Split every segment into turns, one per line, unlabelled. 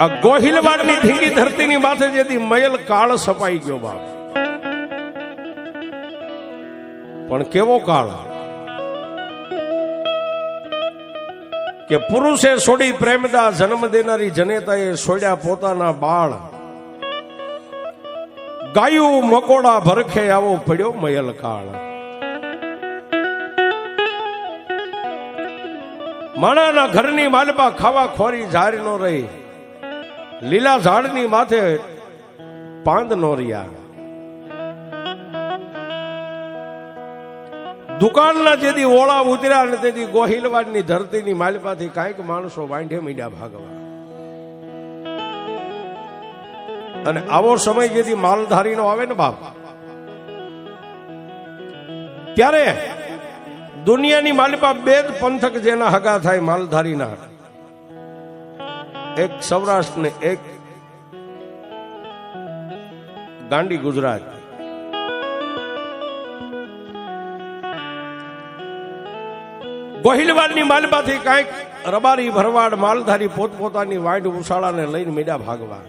આ ગોહિલવાડની ધીંગી ધરતીની માથે જેથી મયલ કાળ સપાઈ ગયો બાપ. પણ કેવો કાળ કે પુરુષે છોડી પ્રેમદા જન્મ દેનારી જનેતાએ છોડ્યા પોતાના બાળ. ગાયું મકોડા ભરખે આવો પડ્યો મયલ કાળ. માણાના ઘરની માલપા ખાવા ખોરી ઝાર નો રહી, લીલા ઝાડની માથે પાંદ નો રહ્યા. દુકાનના જેથી ઓળા ઉતર્યા ને તેથી ગોહિલવાડની ધરતીની માલપાથી કાંઈક માણસો વાંઢે મીડ્યા ભાગવા. અને આવો સમય જેથી માલધારીનો આવે ને બાપ, ત્યારે દુનિયાની માલપા બે જ પંથક જેના હગા થાય માલધારીના, એક સૌરાષ્ટ્ર ને એક ગાંડી ગુજરાત. ગોહિલવાડની માલપાથી કાંઈક રબારી ભરવાડ માલધારી પોતપોતાની વાંઢ ઉછાળાને લઈને મીડા ભાગવા.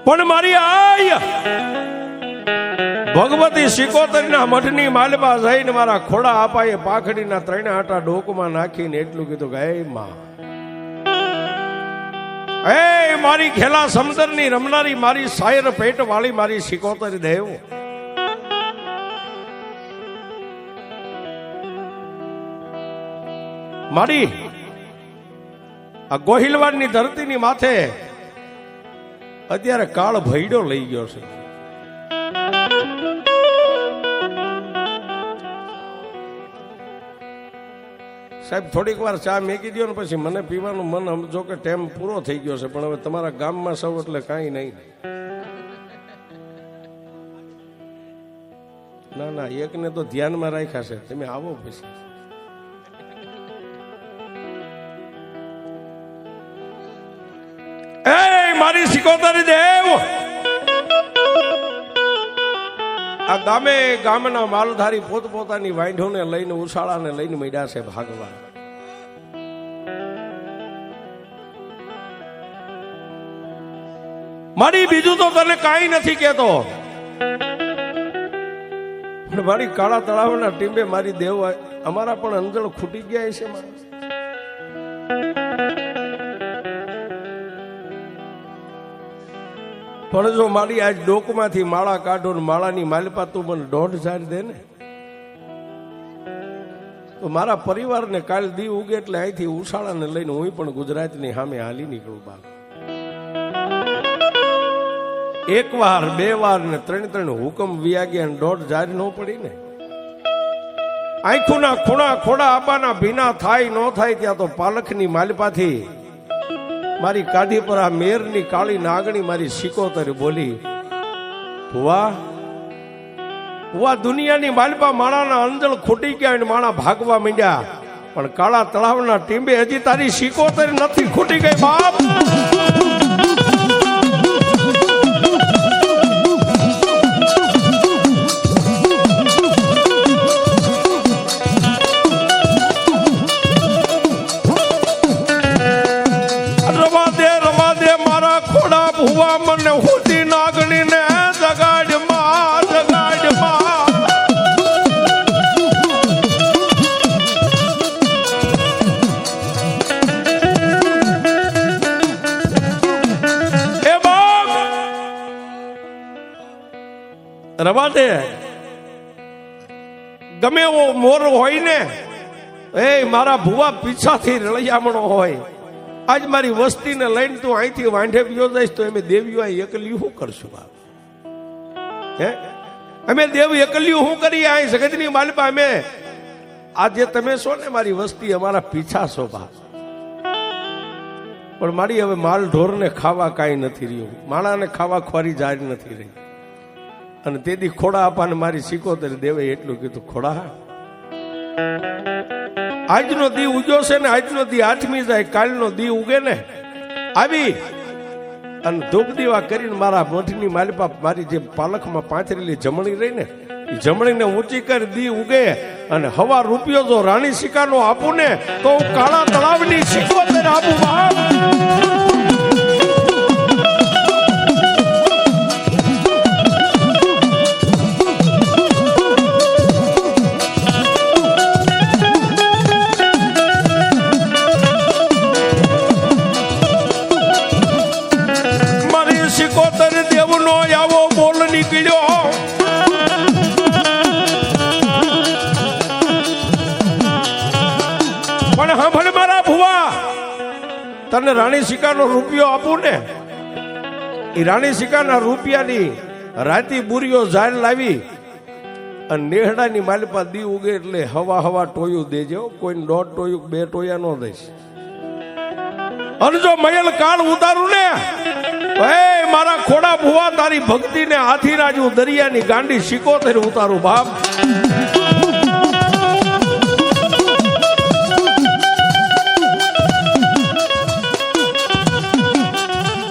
પણ મારી આય ભગવતી સિકોતરીના મઠની માલપા જઈને મારા ખોડા આપાએ પાખડીના 3 આટા ડોકમાં નાખીને એટલું કીધું કે હે માં, હે મારી ખેલા સમંદરની રમનારી મારી શાયર પેટ વાળી મારી સિકોતરી દેવ, મારી આ ગોહિલવાડની ધરતીની માથે અત્યારે કાળ ભયડો લઈ ગયો છે. સાહેબ થોડીક વાર ચા મેકી દો ને પછી મને પીવાનું મન સમજો કે ટાઈમ પૂરો થઈ ગયો છે, પણ હવે તમારા ગામમાં સૌ એટલે કાંઈ નહીં. ના ના, એકને તો ધ્યાનમાં રાખ્યા છે, તમે આવો પછી. એ મારી સિકોતરી દેવ, આ ગામે ગામના માલધારી પોતપોતાની વાંઢોને લઈને ઉછાળાને લઈને મીડ્યા છે ભાગવા. મારી બીજું તો તને કાંઈ નથી કેતો, પણ મારી કાળા તળાવના ટીમે મારી દેવ અમારા પણ અંજળ ખૂટી ગયા છે. પણ જો મારી આજ ડોકમાંથી માળા કાઢો ને માળાની માલપા તું મને 1.5 દે ને, તો મારા પરિવારને કાલ દી ઉગે એટલે અહીંથી ઉછાળાને લઈને હું પણ ગુજરાતની સામે હાલી નીકળું બાપ. 1 વાર 2 વાર ને 3 હુકમ વિયાગ્યા ને 1.5 નો પડી ને. આંખોના ખૂણા ખોડા આબાના ભીના થાય ન થાય ત્યાં તો પાલખની માલપાથી મારી કાઢી પર આ મેરની કાળી નાગણી મારી સિકોતરી બોલી, વાહ વાહ, દુનિયાની માલપા માણાના અંજળ ખૂટી ગયા અને માણા ભાગવા માંડ્યા, પણ કાળા તળાવના ટીંબે હજી તારી સિકોતરી નથી ખૂટી ગઈ બાપ. ભુવા મને હુતી નાગણી ને જગાડ માં, જગાડ માં. એ બાપ રવા દે, ગમે એવો મોર હોય ને, એ મારા ભુવા પીછાથી રળિયામણો હોય. આજ મારી વસ્તીને લઈને તું અહીંથી વાંઢે ગયો જઈશ તો અમે દેવીઓ એકલ્યું શું કરશું બાપ? હે, અમે દેવ એકલ્યું શું કરીએ? અહીં જગતની માલપા અમે આજે તમે છો ને મારી વસ્તી અમારા પીછા છો બાપ. પણ મારી હવે માલ ઢોરને ખાવા કાંઈ નથી રહ્યું, માણાને ખાવા ખોરી જારી નથી રહી. અને તેથી ખોડા આપાને મારી સિકોતરી દેવે એટલું કીધું, ખોડા આજનો દી ઉગ્યો છે ને, આજનો દી આઠમી જાય, કાલનો દી ઉગે ને આવી અને ધૂપ દીવા કરીને મારા મઠની માલપા મારી જે પાલખમાં પાંથરેલી જમણી રહી ને જમણીને ઊંચી કરી દી ઉગે અને હવા રૂપિયો જો રાણી સિક્કાનો આપું ને તો હું કાળા તળાવની 77 આપું બાપ. મારી 77 દેવનો આવો બોલ નીકળ્યો. પણ સાંભળ મારા ભુવા, તને રાણી સિક્કાનો રૂપિયો આપું ને, એ રાણી સિક્કાના રૂપિયાની રાતી બુરીઓ ઝાડ લાવી અને નેહડાની માલપા દી ઉગે એટલે હવા ટોયું દેજો. કોઈ 1.5 ટોયું 2 ટોયા નો દઈશ. અને જો મયલ કાળ ઉતારું ને તો હે મારા ખોડા ભુવા, તારી ભક્તિને હાથી રાજુ દરિયાની ગાંડી 77 ઉતારું બાપ.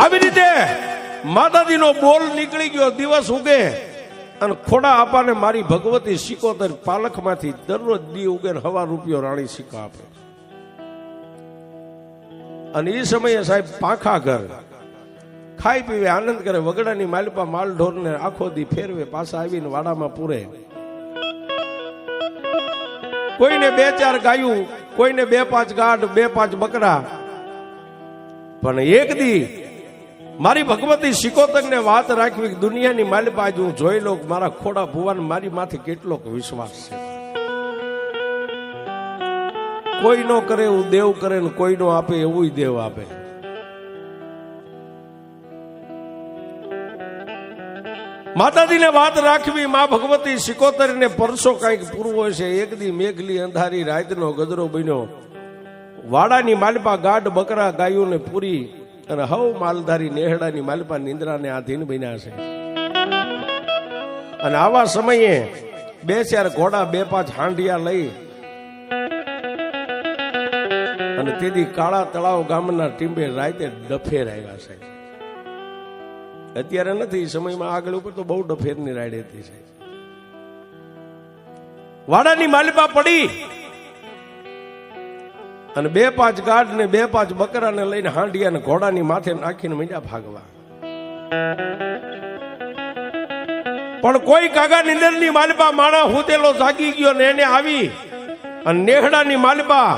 આવી રીતે માતાજીનો બોલ નીકળી ગયો. દિવસ ઉગે અને ખોડા આપાને મારી ભગવતી 77 પાલખમાંથી દરરોજ દી ઉગે હવા રૂપિયો રાણી સિક્કા આપે. અને એ સમયે સાહેબ પાંખા ઘર ખાઈ પીવે આનંદ કરે. વગડાની માલપા માલ ઢોરને આખો દી ફેરવે, પાછા આવીને વાડામાં પૂરે. કોઈને 2-4 ગાયું, કોઈને 2-5 ગાઢ, 2-5 બકરા. પણ એક દી મારી ભગવતી 77 ને વાત રાખવી, દુનિયાની માલપા જ હું જોઈ લઉં મારા ખોડા ભુવાને મારી માથે કેટલોક વિશ્વાસ છે. કોઈ નો કરે એવું દેવ કરે ને કોઈ નો આપે એવું દેવ આપે. માતાજીને વાત રાખવી, માં ભગવતી 77 ને પરસો કઈક પૂરવો છે. એક દી મેઘલી અંધારી રાતનો ગજરો બન્યો. વાડાની માલપા ગાઢ બકરા ગાયું ને પૂરી અને હવ માલધારી નેહડાની માલપા નિંદ્રાને આધીન બન્યા છે. અને આવા સમયે 2-4 ઘોડા 2-5 હાંડિયા લઈ અને તેથી કાળા તળાવ ગામના ટીંબે રાતે ડફેર આવ્યા છે. અત્યારે નથી, સમયમાં આગળ ઉપર તો બહુ ડફેરની રાઈડ હતી છે. વાડાની માલપા પડી અને 2-5 ગાઢ ને 2-5 બકરાને લઈને હાંડિયા ને ઘોડાની માથે નાખીને મીંડા ભાગવા. પણ કોઈ કાગા નિંદરની માલપા માણા હુતેલો જાગી ગયો ને એને આવી અને નેહડાની માલપા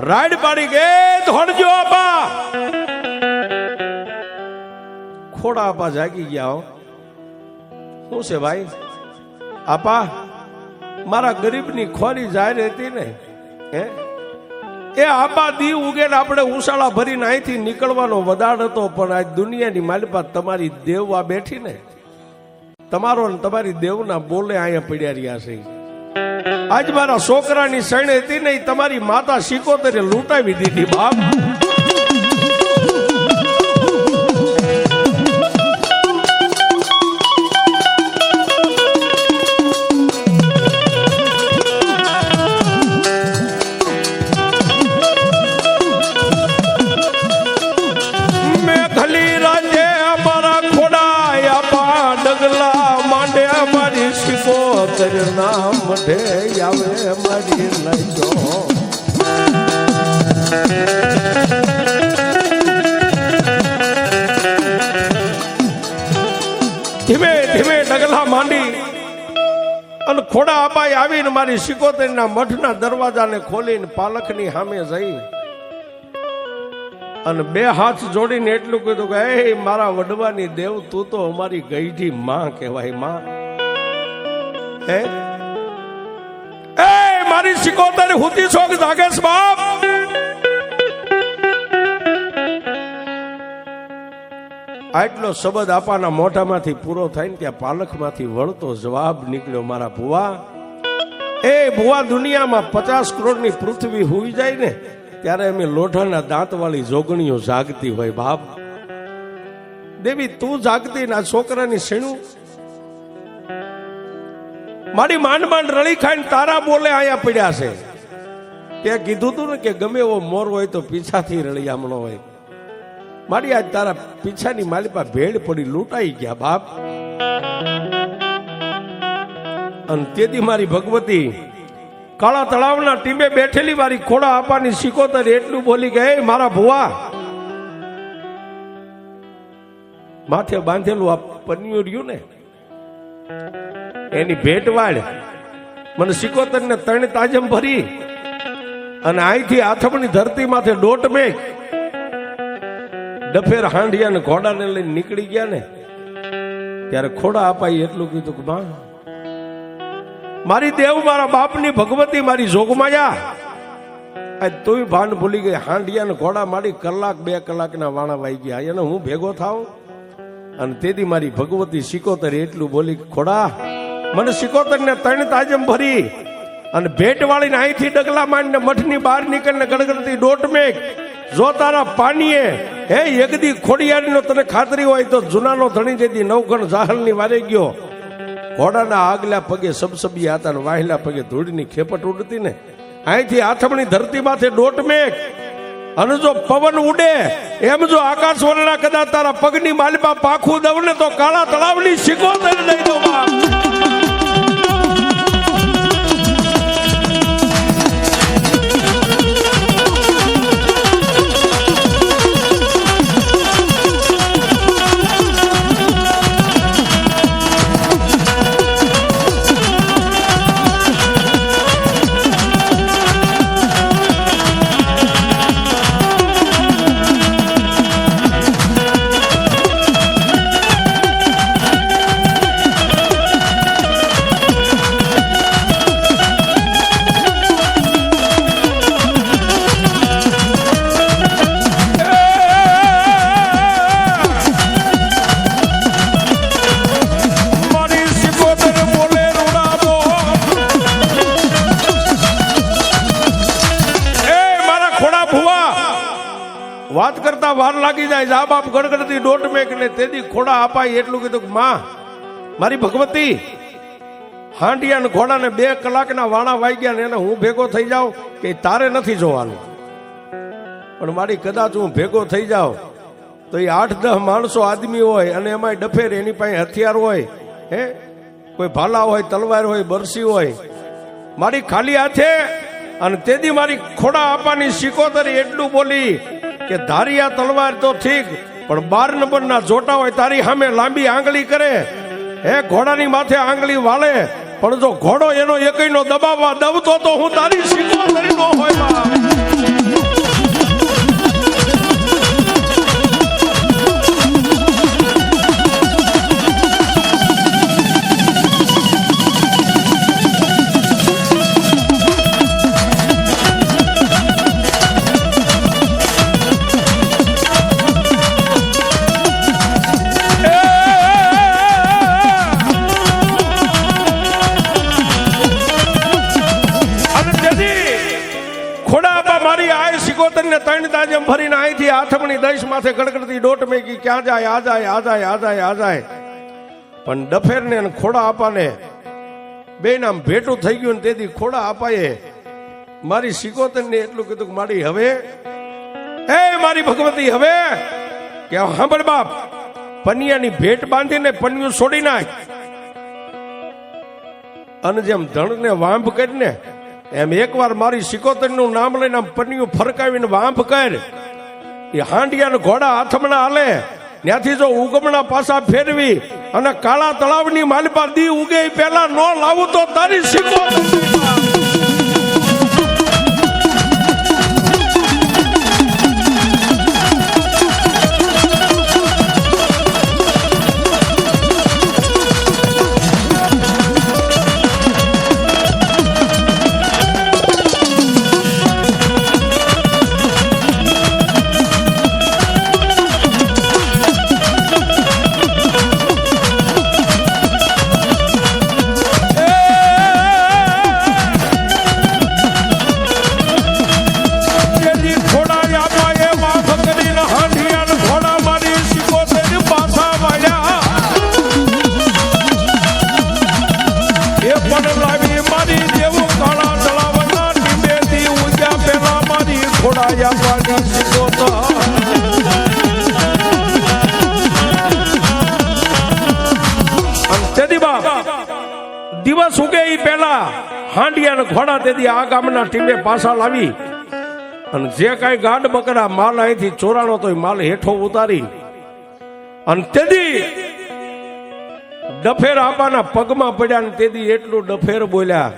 રાઈડ પાડી કે ધોડજો આપા. ખોડા આપા જાગી ગયા. શું છે ભાઈ? આપા મારા ગરીબની ખોરી જાહેર હતી ને, એ આપા દી ઉગે આપણે ઉશાળા ભરીને અહીંથી નીકળવાનો વદાડ હતો. પણ આજ દુનિયાની માલપા તમારી દેવવા બેઠી ને, તમારો ને તમારી દેવના બોલે અહીંયા પડ્યા રહ્યા છે. આજ મારા છોકરાની સૈણ હતી ને, તમારી માતા 77 લૂંટાવી દીધી બાપ. નામ મઢે આવે મારી લઈજો. ધીમે ધીમે ડગલા માંડી અને ખોડા આપાઈ આવીને મારી 77 ના મઠના દરવાજાને ખોલીને પાલખની સામે જઈ અને 2 હાથ જોડીને એટલું કીધું કે હે મારા વડવાની દેવ, તું તો અમારી ગઈઢી માં કહેવાય. માં એ મારી 77 હુતી છોક જાગેશ બાપ. આટલો શબ્દ આપાના મોઢામાંથી પૂરો થાય ને ત્યાં પાલખમાંથી વળતો જવાબ નીકળ્યો, મારા ભુવા, એ ભુવા દુનિયામાં 50 કરોડની પૃથ્વી હોઈ જાય ને ત્યારે અમે લોઢાના દાંતવાળી જોગણીઓ જાગતી હોય બાપ. દેવી તું જાગતી ના છોકરાની શેણું મારી માંડ રળી ખાઈને તારા બોલે આયા પડ્યા છે. તે કીધું તું ને કે ગમે એવો મોર હોય તો પીછાથી રળિયામણો હોય. મારી આજ તારા પીછાની માલિપા ભેડ પડી લૂંટાઈ ગયા બાપ. અને તેથી મારી ભગવતી કાળા તળાવના ટીમે બેઠેલી મારી ખોડા આપાની સિકોતર એટલું બોલી કે "એ મારા ભુવા, માથે બાંધેલું આ પન્યું રહ્યું ને એની ભેટ વાળ મને સિકોતર ને ત્રણ તાજમ ભરી અને અહીંથી આથમણી ધરતી માથે ડોટ મેક ડફેર હાંડિયા ને ઘોડાને લઈને નીકળી ગયા ને ત્યારે ખોડા આપાઈ એટલું કીધું કે માં, મારી દેવ મારા બાપની ભગવતી મારી જોગમાયા આજ તોય ભાન ભૂલી ગઈ. હાંડિયા ને ઘોડા મારી કલાક 2 કલાકના વાણા વાઈ ગયા એને હું ભેગો થાવ. અને તેથી મારી ભગવતી સિકોતર એટલું બોલી, ખોડા મને સિકોતર ને 3 તાજમ ભરી અને ભેટ વાળીને અહીંથી ડગલા માંડીને મઠની બહાર નીકળીને ગડગડતી ડોટ મેક જો તારા પાણીએ હે એકદી ખોડિયારીનો તને ખાતરી હોય તો જુનાનો ધણી જેથી નવખણ જાહલની વારે ગયો. ઘોડાના આગલા પગે સબસબી હતા ને વાહેલા પગે ધૂળની ખેપટ ઉડતી ને અહીંથી આથમણી ધરતી માથે ડોટ મેક અને જો પવન ઉડે એમ જો આકાશ વર્ણા કદાચ તારા પગની માલિપા પાખું દઉં ને તો કાળા તળાવની સિકોતર દઈ દો બાપ. વાત કરતા વાર લાગી જાય જા બાપ ગડગડતી ડોટ મેક ને તેથી ખોડા આપાય એટલું કીધું કે માં, મારી ભગવતી હાંડિયા ને ઘોડાને 2 કલાકના વાણા વાઈ ગયા ને એને હું ભેગો થઈ જાઉં કે તારે નથી જોવાનું, પણ મારી કદાચ હું ભેગો થઈ જાઉં તો એ 8-10 માણસો આદમી હોય અને એમાંય ડફેર એની પાસે હથિયાર હોય, હે કોઈ ભાલા હોય, તલવાર હોય, બરસી હોય, મારી ખાલી હાથે. અને તેથી મારી ખોડા આપાની સિકોતર એટલું બોલી કે ધારિયા તલવાર તો ઠીક પણ 12 નંબરના જોટા હોય તારી સામે લાંબી આંગળી કરે, હે ઘોડાની માથે આંગળી વાળે પણ જો ઘોડો એનો એકઈનો દબાવવા દવતો તો હું તારી સિકોતર નો હોય. સિકોતરને 3 તાજમ ભરીને અહીંથી આથમણી દઈશ માથે ગડગડતી ડોટ મેકી ક્યાં જાય આ જાય આ જાય આ જાય આ જાય. પણ ડફેરને અને ખોડા આપાને બેન આમ ભેટું થઈ ગયું ને તેથી ખોડા આપાએ મારી સિકોતરને એટલું કીધું કે મારી હવે એ મારી ભગવતી હવે કે સાંભળ બાપ, પનિયાની ભેટ બાંધીને પનિયું છોડી નાખ અને જેમ ધણને વાંભ કરીને એમ એકવાર મારી સિકોતર નું નામ લઈને આમ પન્યું ફરકાવીને વાંભ કર. એ હાંડિયા ને ઘોડા હાથમણા હાલે ત્યાંથી જો ઉગમણા પાછા ફેરવી અને કાળા તળાવની માલિપા દી ઉગે પેલા નો લાવું તો તારી સિકોતર. દિવસ ઉગે એ પહેલા હાંડિયા ને ઘોડા તેથી આ ગામના ટીમે પાછા લાવી અને જે કઈ ગાડ બકરા માલ અહીંથી ચોરાણો તો એ માલ હેઠો ઉતારી અને તેથી ડફેર આપાના પગમાં પડ્યા ને તેથી એટલું ડફેર બોલ્યા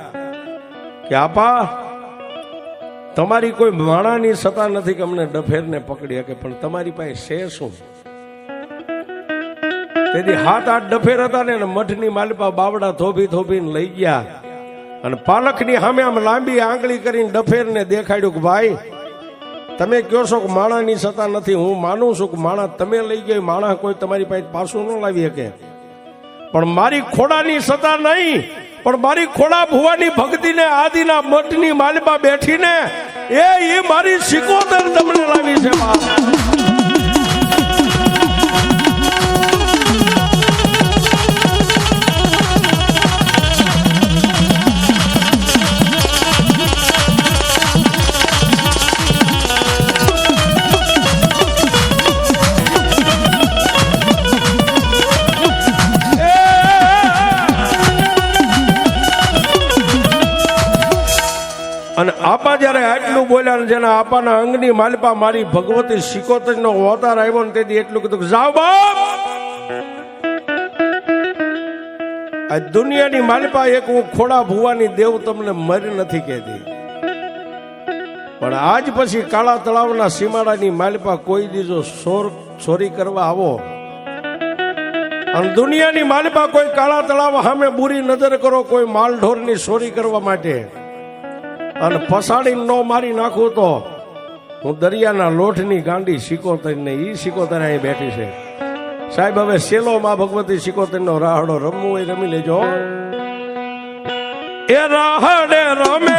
કે આપા તમારી કોઈ માણાની સત્તા નથી કે અમને ડફેરને પકડી શકે, પણ તમારી પાસે છે શું? તેથી 7-8 ડફેર હતા ને મઠની માલિપા બાવડા થોભી થોભીને લઈ ગયા અને પાલખની સામે આમ લાંબી આંગળી કરીને ડફેરને દેખાડ્યું કે ભાઈ તમે કહો છો કે માણાની સત્તા નથી, હું માનું છું કે માણા તમે લઈ ગયા, માણા કોઈ તમારી પાસે પાછું ન લાવી શકે, પણ મારી ખોડાની સત્તા નહીં, પણ મારી ખોડા ભુવાની ભક્તિને આદિના મઠની માલિપા બેઠીને એ મારી સિકોતર તમને લાવી છે. અને આપા જયારે આટલું બોલ્યા ને જેના આપાના અંગની માલિપા મારી ભગવતી સિકોતર નો અવતાર આવ્યો ને તેથી એટલું કીધું કે જાઓ બાપ, આ દુનિયાની માલિપા એક હું ખોડા ભુવાની દેવ તમને મરી નથી કહેતી, પણ આજ પછી કાળા તળાવના સીમાડાની માલિપા કોઈ દીજો ચોરી કરવા આવો અને દુનિયાની માલિપા કોઈ કાળા તળાવ સામે બુરી નજર કરો કોઈ માલઢોરની ચોરી કરવા માટે અને પસાડી ન મારી નાખું તો હું દરિયાના લોઠની ગાંડી સિકોતર ને ઈ સિકોતર અહીં બેઠી છે. સાહેબ હવે સેલો માં ભગવતી સિકોતર નો રાહડો રમવું હોય રમી લેજો. એ રાહડે રમે